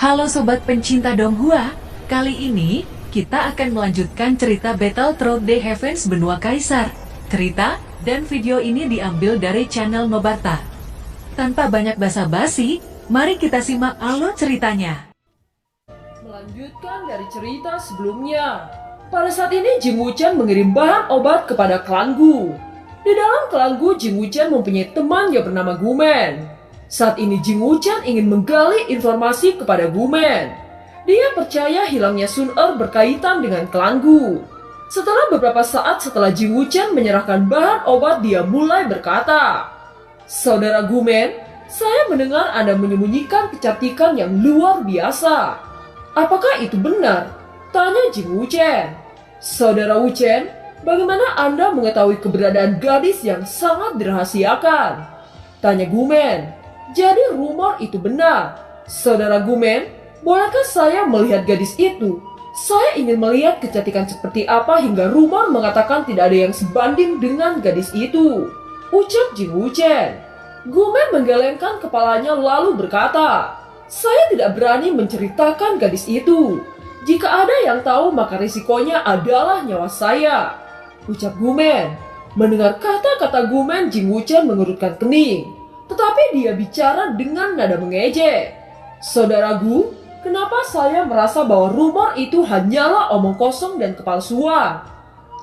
Halo sobat pencinta Donghua, kali ini kita akan melanjutkan cerita Battle Through the Heavens Benua Kaisar. Cerita dan video ini diambil dari channel Nobarta. Tanpa banyak basa-basi, mari kita simak alur ceritanya. Melanjutkan dari cerita sebelumnya, pada saat ini Jing Wuchen mengirim bahan obat kepada klan Gu. Di dalam klan Gu, Jing Wuchen mempunyai teman yang bernama Gumen. Saat ini Jing Wuchen ingin menggali informasi kepada Gumen. Dia percaya hilangnya Sun Er berkaitan dengan klan Gu. Setelah beberapa saat setelah Jing Wuchen menyerahkan bahan obat, dia mulai berkata, "Saudara Gumen, saya mendengar Anda menyembunyikan kecantikan yang luar biasa. Apakah itu benar?" tanya Jing Wuchen. "Saudara Wuchen, bagaimana Anda mengetahui keberadaan gadis yang sangat dirahasiakan?" tanya Gumen. "Jadi rumor itu benar. Saudara Gumen, bolehkah saya melihat gadis itu? Saya ingin melihat kecantikan seperti apa hingga rumor mengatakan tidak ada yang sebanding dengan gadis itu," ucap Jing Wuchen. Gumen menggelengkan kepalanya lalu berkata, "Saya tidak berani menceritakan gadis itu. Jika ada yang tahu maka risikonya adalah nyawa saya," ucap Gumen. Mendengar kata-kata Gumen, Jing Wuchen mengerutkan kening. Tetapi dia bicara dengan nada mengejek. "Saudara Gu, kenapa saya merasa bahwa rumor itu hanyalah omong kosong dan kepalsuan?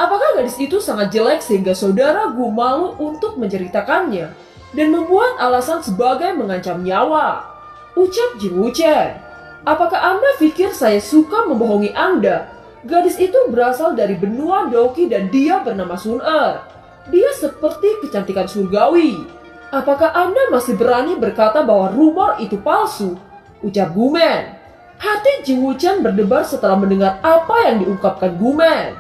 Apakah gadis itu sangat jelek sehingga saudara Gu malu untuk menceritakannya dan membuat alasan sebagai mengancam nyawa?" ucap Jing Wuchen. "Apakah Anda pikir saya suka membohongi Anda? Gadis itu berasal dari benua Doki dan dia bernama Sun Er. Dia seperti kecantikan surgawi. Apakah Anda masih berani berkata bahwa rumor itu palsu?" ucap Gumen. Hati Jing Wuchen berdebar setelah mendengar apa yang diungkapkan Gumen.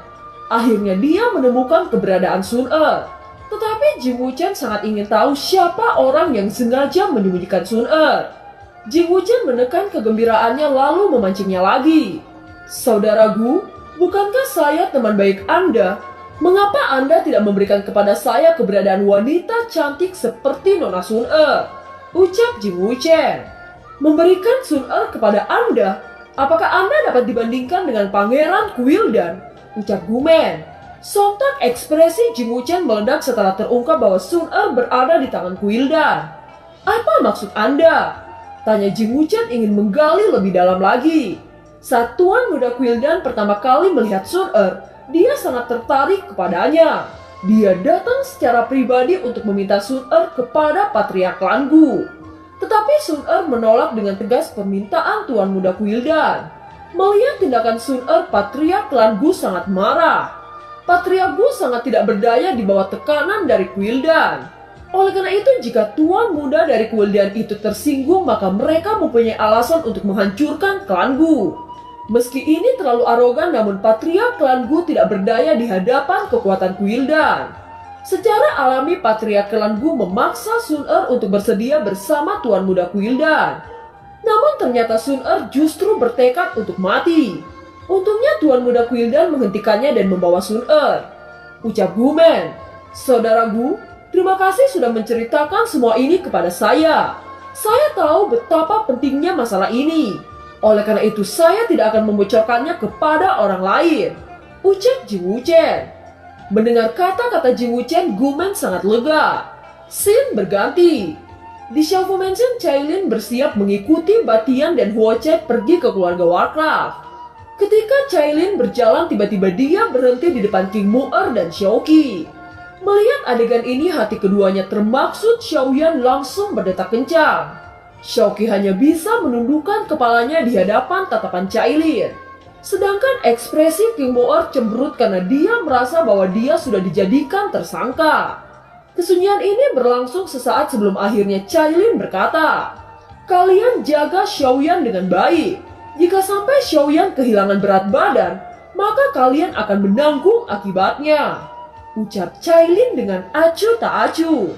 Akhirnya dia menemukan keberadaan Sun Er. Tetapi Jing Wuchen sangat ingin tahu siapa orang yang sengaja menyembunyikan Sun Er. Jing Wuchen menekan kegembiraannya lalu memancingnya lagi. "Saudara Gu, bukankah saya teman baik Anda? Mengapa Anda tidak memberikan kepada saya keberadaan wanita cantik seperti Nona Sun Er?" ucap Jing Wuchen. "Memberikan Sun Er kepada Anda? Apakah Anda dapat dibandingkan dengan Pangeran Kuildan?" ucap Gumen. Sontak ekspresi Jing Wuchen meledak setelah terungkap bahwa Sun Er berada di tangan Kuildan. "Apa maksud Anda?" tanya Jing Wuchen ingin menggali lebih dalam lagi. Saat Tuan Muda Kuildan pertama kali melihat Sun Er, dia sangat tertarik kepadanya. Dia datang secara pribadi untuk meminta Sun Er kepada Patriark klan Gu. Tetapi Sun Er menolak dengan tegas permintaan Tuan Muda Kuildan. Melihat tindakan Sun Er, Patriark klan Gu sangat marah. Patriark Gu sangat tidak berdaya di bawah tekanan dari Kuildan. Oleh karena itu, jika Tuan Muda dari Kuildan itu tersinggung, maka mereka mempunyai alasan untuk menghancurkan klan Gu. Meski ini terlalu arogan, namun Patriark klan Gu tidak berdaya di hadapan kekuatan Kuildan. Secara alami, Patriark klan Gu memaksa Sun Er untuk bersedia bersama Tuan Muda Kuildan. Namun ternyata Sun Er justru bertekad untuk mati. Untungnya Tuan Muda Kuildan menghentikannya dan membawa Sun Er. Ucap Gumen, "Saudara Gu, terima kasih sudah menceritakan semua ini kepada saya. Saya tahu betapa pentingnya masalah ini. Oleh karena itu saya tidak akan membocorkannya kepada orang lain," ucap Jing Wuchen. Mendengar kata-kata Jing Wuchen, Gumen sangat lega. Scene berganti. Di Xiaofu Mansion, Cailin bersiap mengikuti Batian dan Huoche pergi ke keluarga Warcraft. Ketika Cailin berjalan, tiba-tiba dia berhenti di depan King Mu'er dan Xiaoqi. Melihat adegan ini, hati keduanya termaksud Xiaoyan langsung berdetak kencang. Xiaoqi hanya bisa menundukkan kepalanya di hadapan tatapan Cailin. Sedangkan ekspresi King Mu'er cemberut karena dia merasa bahwa dia sudah dijadikan tersangka. Kesunyian ini berlangsung sesaat sebelum akhirnya Cailin berkata, "Kalian jaga Xiaoyan dengan baik. Jika sampai Xiaoyan kehilangan berat badan, maka kalian akan menanggung akibatnya," ucap Cailin dengan acuh tak acuh.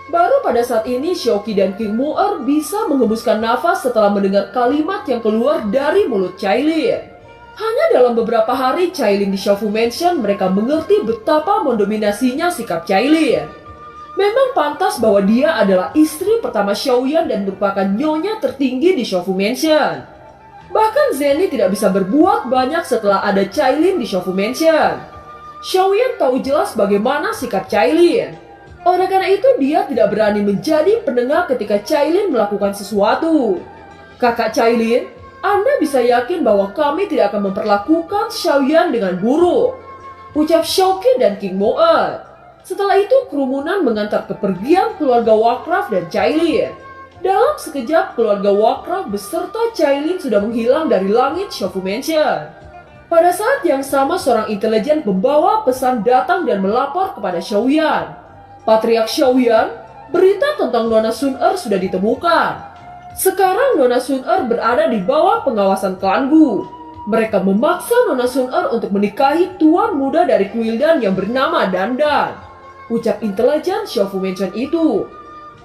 Baru pada saat ini Xiaoqi dan King Mu'er bisa menghembuskan nafas setelah mendengar kalimat yang keluar dari mulut Cailin. Hanya dalam beberapa hari Cailin di Xiaofu Mansion, mereka mengerti betapa mendominasinya sikap Cailin. Memang pantas bahwa dia adalah istri pertama Xiaoyan dan merupakan nyonya tertinggi di Xiaofu Mansion. Bahkan Zenny tidak bisa berbuat banyak setelah ada Cailin di Shofu Mansion. Xiaoyan tahu jelas bagaimana sikap Cailin. Oleh karena itu dia tidak berani menjadi pendengar ketika Cailin melakukan sesuatu. Kakak Cailin, Anda bisa yakin bahwa kami tidak akan memperlakukan Xiaoyan dengan buruk, ucap Xiaoqi dan King Moe. Setelah itu kerumunan mengantar kepergian keluarga Warcraft dan Cailin. Dalam sekejap keluarga Warcraft beserta Cailin sudah menghilang dari langit Shofu Mansion. Pada saat yang sama seorang intelijen pembawa pesan datang dan melapor kepada Xiaoyan. Patriark Xiaoyan, berita tentang Nona Sun-er sudah ditemukan. Sekarang Nona Sun-er berada di bawah pengawasan klan Gu. Mereka memaksa Nona Sun-er untuk menikahi tuan muda dari Kuildan yang bernama Dandan, ucap intelijen Shofu Mansion itu.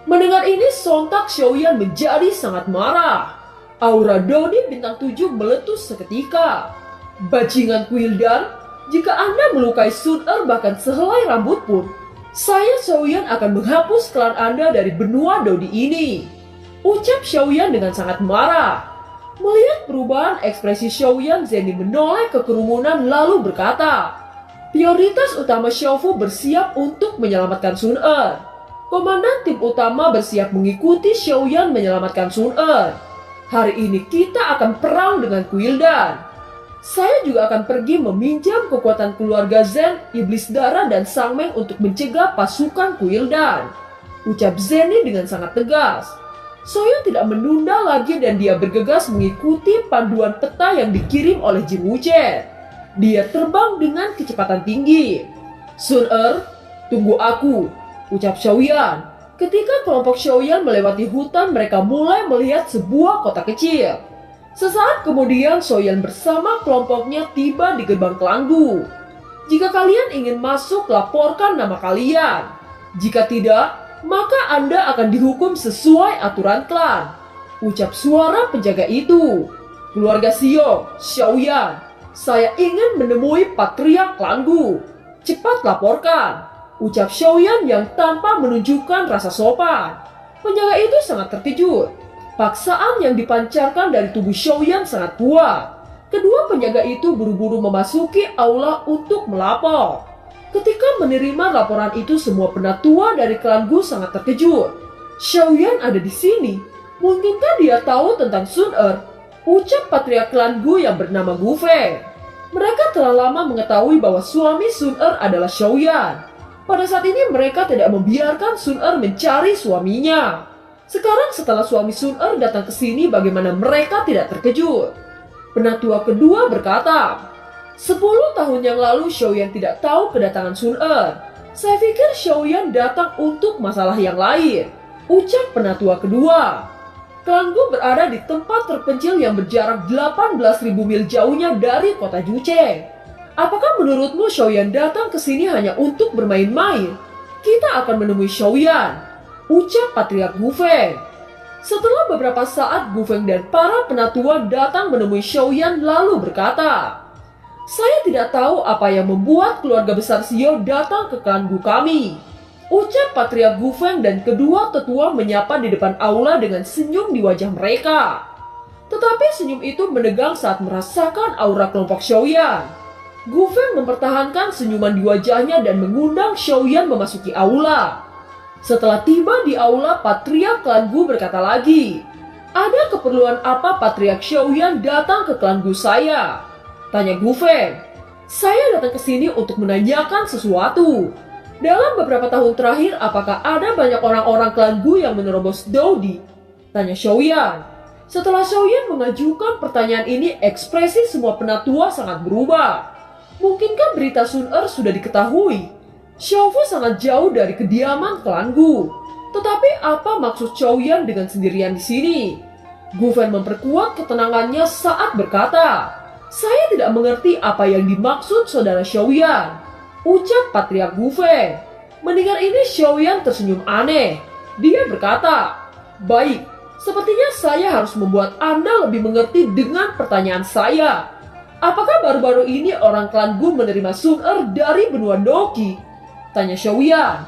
Mendengar ini sontak Xiaoyan menjadi sangat marah. Aura Dodi bintang 7 meletus seketika. Bajingan Kuildan, jika Anda melukai Sun-er bahkan sehelai rambut pun, saya Xiaoyan akan menghapus klan Anda dari benua Dodi ini, ucap Xiaoyan dengan sangat marah. Melihat perubahan ekspresi Xiaoyan, Zenny menoleh ke kerumunan lalu berkata, prioritas utama Xiaofu bersiap untuk menyelamatkan Sun-er. Komandan tim utama bersiap mengikuti Xiaoyan menyelamatkan Sun-er. Hari ini kita akan perang dengan Kuildan. Saya juga akan pergi meminjam kekuatan keluarga Zen, Iblis Darah, dan Sangmeng untuk mencegah pasukan Kuildan, ucap Zenny dengan sangat tegas. Xiaoyan tidak menunda lagi dan dia bergegas mengikuti panduan peta yang dikirim oleh Jing Wuchen. Dia terbang dengan kecepatan tinggi. Sun-er, tunggu aku, ucap Xiaoyan. Ketika kelompok Xiaoyan melewati hutan, mereka mulai melihat sebuah kota kecil. Sesaat kemudian Xiaoyan bersama kelompoknya tiba di gerbang klan Gu. Jika kalian ingin masuk, laporkan nama kalian. Jika tidak, maka Anda akan dihukum sesuai aturan klan, ucap suara penjaga itu. Keluarga Xiong, Xiaoyan, saya ingin menemui patriark klan Gu. Cepat laporkan, ucap Xiaoyan yang tanpa menunjukkan rasa sopan. Penjaga itu sangat terkejut. Paksaan yang dipancarkan dari tubuh Xiaoyan sangat kuat. Kedua penjaga itu buru-buru memasuki aula untuk melapor. Ketika menerima laporan itu, semua penatua dari klan Gu sangat terkejut. Xiaoyan ada di sini. Mungkinkah dia tahu tentang Sun-er? Ucap patriark klan Gu yang bernama Gu Feng. Mereka telah lama mengetahui bahwa suami Sun-er adalah Xiaoyan. Pada saat ini mereka tidak membiarkan Sun-er mencari suaminya. Sekarang setelah suami Sun-er datang ke sini, bagaimana mereka tidak terkejut? Penatua kedua berkata, 10 tahun yang lalu Xiaoyan tidak tahu kedatangan Sun-er. Saya pikir Xiaoyan datang untuk masalah yang lain, ucap penatua kedua. Klan Gu berada di tempat terpencil yang berjarak 18.000 mil jauhnya dari kota Jucheng. Apakah menurutmu Xiaoyan datang ke sini hanya untuk bermain-main? Kita akan menemui Xiaoyan, ucap patriark Gu Feng. Setelah beberapa saat, Gu Feng dan para penatua datang menemui Xiaoyan lalu berkata, saya tidak tahu apa yang membuat keluarga besar Xiao datang ke klan Gu kami, ucap patriark Gu Feng, dan kedua tetua menyapa di depan aula dengan senyum di wajah mereka. Tetapi senyum itu menegang saat merasakan aura kelompok Xiaoyan. Gu Feng mempertahankan senyuman di wajahnya dan mengundang Xiaoyan memasuki aula. Setelah tiba di aula, patriark klan Gu berkata lagi, ada keperluan apa patriark Xiaoyan datang ke klan Gu saya? Tanya Gu Feng. Saya datang ke sini untuk menanyakan sesuatu. Dalam beberapa tahun terakhir, apakah ada banyak orang-orang klan Gu yang menerobos Dodi? Tanya Xiaoyan. Setelah Xiaoyan mengajukan pertanyaan ini, ekspresi semua penatua sangat berubah. Mungkinkah berita Sun-er sudah diketahui? Xiaofu sangat jauh dari kediaman klan Gu. Tetapi apa maksud Xiaoyan dengan sendirian di sini? Gu Feng memperkuat ketenangannya saat berkata, saya tidak mengerti apa yang dimaksud saudara Xiaoyan, ucap patriark Gu Feng. Mendengar ini Xiaoyan tersenyum aneh. Dia berkata, baik, sepertinya saya harus membuat Anda lebih mengerti dengan pertanyaan saya. Apakah baru-baru ini orang klan Gu menerima Sun-er dari benua Doki? Tanya Xiaoyan.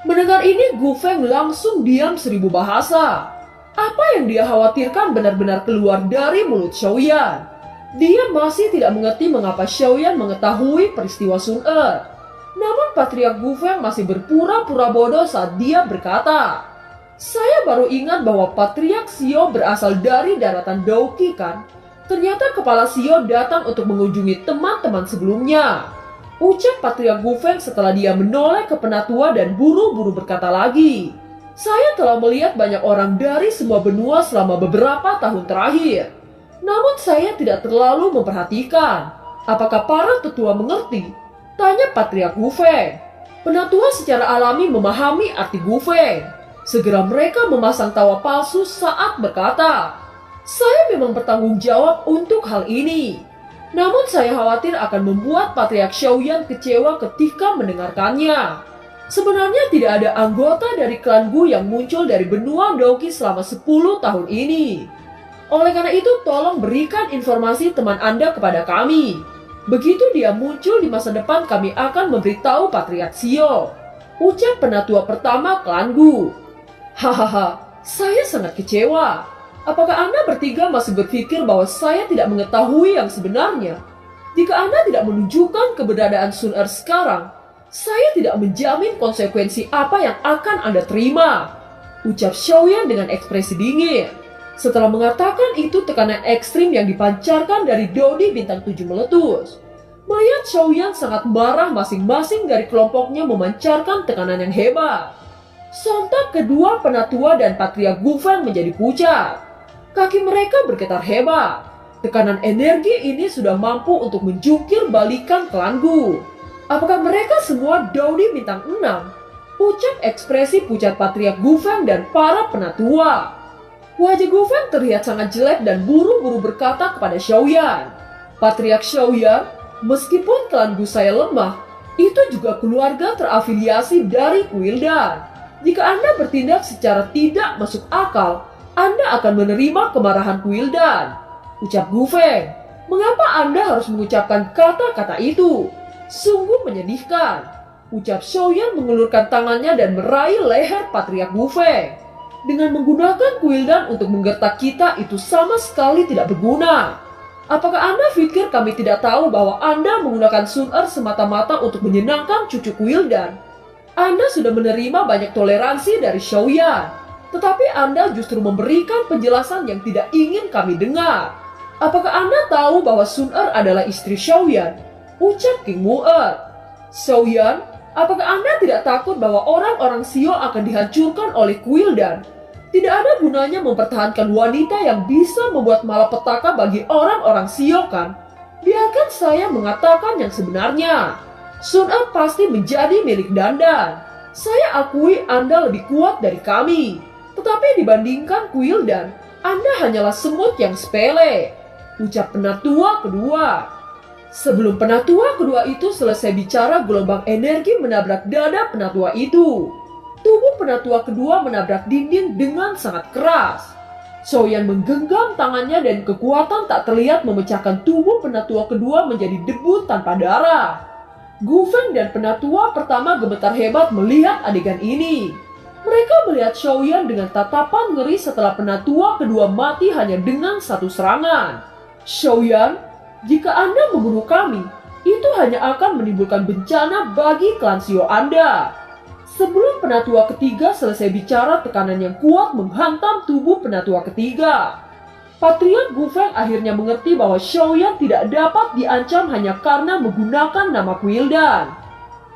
Mendengar ini Gu Feng langsung diam 1000 bahasa. Apa yang dia khawatirkan benar-benar keluar dari mulut Xiaoyan. Dia masih tidak mengerti mengapa Xiaoyan mengetahui peristiwa Sun Er. Namun Patriark Gu Feng masih berpura-pura bodoh saat dia berkata, "Saya baru ingat bahwa Patriark Xiao berasal dari daratan Douqi kan? Ternyata kepala Xiao datang untuk mengunjungi teman-teman sebelumnya." Ucap Patriark Gu Feng setelah dia menoleh ke penatua dan buru-buru berkata lagi, "Saya telah melihat banyak orang dari semua benua selama beberapa tahun terakhir. Namun saya tidak terlalu memperhatikan. Apakah para tetua mengerti?" Tanya Patriark Gu Feng. Penatua secara alami memahami arti Gu Feng. Segera mereka memasang tawa palsu saat berkata, "Saya memang bertanggung jawab untuk hal ini. Namun saya khawatir akan membuat Patriark Xiaoyan kecewa ketika mendengarkannya. Sebenarnya tidak ada anggota dari klan Gu yang muncul dari benua Douqi selama 10 tahun ini. Oleh karena itu tolong berikan informasi teman Anda kepada kami. Begitu dia muncul di masa depan kami akan memberitahu Patriark Xiao." Ucap penatua pertama klan Gu. "Hahaha, saya sangat kecewa. Apakah Anda bertiga masih berpikir bahwa saya tidak mengetahui yang sebenarnya? Jika Anda tidak menunjukkan keberadaan Sun Er sekarang, saya tidak menjamin konsekuensi apa yang akan Anda terima." Ucap Xiaoyan dengan ekspresi dingin. Setelah mengatakan itu, tekanan ekstrim yang dipancarkan dari Dodi Bintang 7 meletus. Melihat Xiaoyan sangat marah, masing-masing dari kelompoknya memancarkan tekanan yang hebat. Sontak kedua penatua dan Patriark Gu Feng menjadi pucat. Kaki mereka bergetar hebat. Tekanan energi ini sudah mampu untuk menjungkir balikan klan Gu. Apakah mereka semua Dodi Bintang 6? Ucap ekspresi pucat Patriark Gu Feng dan para penatua. Wajah Gu Feng terlihat sangat jelek dan buru-buru berkata kepada Xiaoyan, "Patriark Xiaoyan, meskipun klan Gu saya lemah, itu juga keluarga terafiliasi dari Kuildan. Jika Anda bertindak secara tidak masuk akal, Anda akan menerima kemarahan Kuildan." Ucap Gu Feng. "Mengapa Anda harus mengucapkan kata-kata itu? Sungguh menyedihkan." Ucap Xiaoyan mengulurkan tangannya dan meraih leher Patriark Gu Feng. "Dengan menggunakan Kuildan untuk menggertak kita itu sama sekali tidak berguna. Apakah Anda pikir kami tidak tahu bahwa Anda menggunakan Sun Er semata-mata untuk menyenangkan cucu Kuildan? Anda sudah menerima banyak toleransi dari Xiaoyan, tetapi Anda justru memberikan penjelasan yang tidak ingin kami dengar. Apakah Anda tahu bahwa Sun Er adalah istri Xiaoyan?" Ucap King Mu Er. "Xiaoyan, apakah Anda tidak takut bahwa orang-orang Xiao akan dihancurkan oleh Kuildan? Tidak ada gunanya mempertahankan wanita yang bisa membuat malapetaka bagi orang-orang Xiao kan? Biarkan saya mengatakan yang sebenarnya. Sun Er pasti menjadi milik Dandan. Saya akui Anda lebih kuat dari kami. Tetapi dibandingkan Kuildan, Anda hanyalah semut yang sepele." Ucap penatua kedua. Sebelum penatua kedua itu selesai bicara, gelombang energi menabrak dada penatua itu. Tubuh penatua kedua menabrak dinding dengan sangat keras. Xiaoyan menggenggam tangannya dan kekuatan tak terlihat memecahkan tubuh penatua kedua menjadi debu tanpa darah. Gu Feng dan penatua pertama gemetar hebat melihat adegan ini. Mereka melihat Xiaoyan dengan tatapan ngeri setelah penatua kedua mati hanya dengan satu serangan. "Xiaoyan, jika Anda membunuh kami, itu hanya akan menimbulkan bencana bagi klan Xiao Anda." Sebelum penatua ketiga selesai bicara, tekanan yang kuat menghantam tubuh penatua ketiga. Patriark Gu Feng akhirnya mengerti bahwa Xiaoyan tidak dapat diancam hanya karena menggunakan nama Kuildan.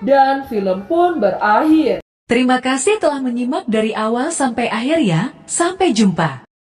Dan film pun berakhir. Terima kasih telah menyimak dari awal sampai akhir ya. Sampai jumpa.